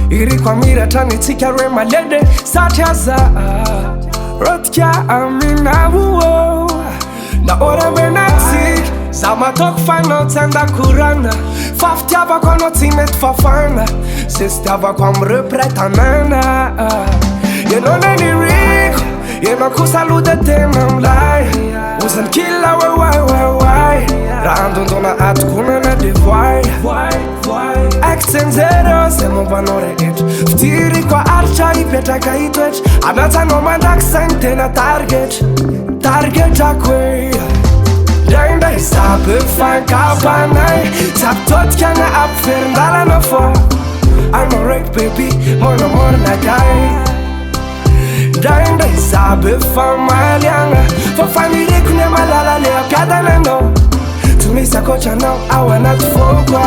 Iriko miratra nitsika roe malede satria za rotika aminavuo na ora menatsika za matoko fanao tsy andakorana fa fitiavako anao tsy mety fafana se sy tiavako amreo mpiray tanàna ianao naniriko ianao kosa aloha de tena milay ozany kila wai raha andondona atokonana de voay akitsenjero zay mombanao rehetra fitiriko aritra hipetraka hitoetra anatsanao mandraky sainy tena targetrako hoe Dai sabe fankapanay Taptotkana apferndalana fo I'm a wreck baby, mona nakay Dai sabe famalianga Fafaniriko ne malala le akadana no Tumisa kocha no, I wanna fokwa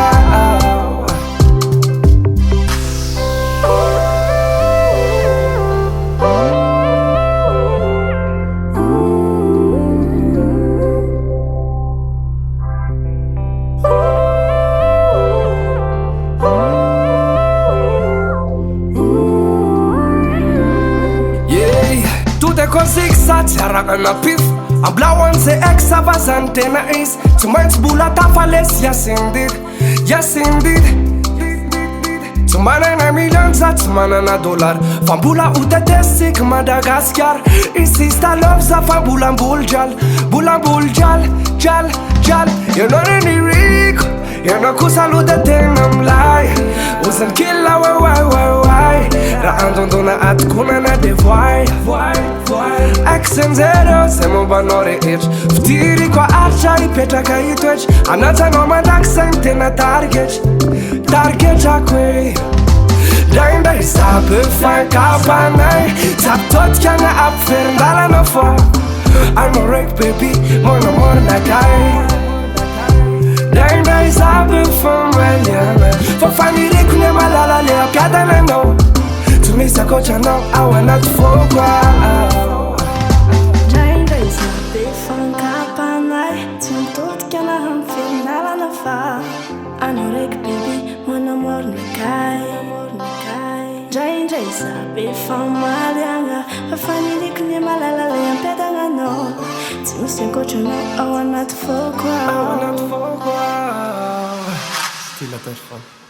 Kozik sa tiaragana pif Amblawan ze ex savazan tena is Tsy maintsy mbola tafalesy Yes indeed Tsy manana million za tsy manana dollar Fa mbola hotetesik Madagaskar Insista love za fa mbola mbol jal jal Ianao reniriko Ianao kosa aloha de tena milay Ozany kila wai Raha andondona atokonana de voay Akitsenjero zay mombanao rehetra Fitiriko aritra hipetraka hitoetra Anatsanao mandraky sainy tena targetrako hoe Dai sabe fankapanay Taptotkana apferndalana fo I'm a wreck baby, mona nakay Dai sabe famaliana Fafaniriko ne malala le akadana no Tumisa kocha no, I wanna fokwa Dai sabe fankapanay Taptotkana apferndalana fo I'm a wreck baby, mona nakay Dai sabe famaliana Fafaniriko ne malala le akadana no Tumisa kocha no, I wanna fokwa Still a touch fun.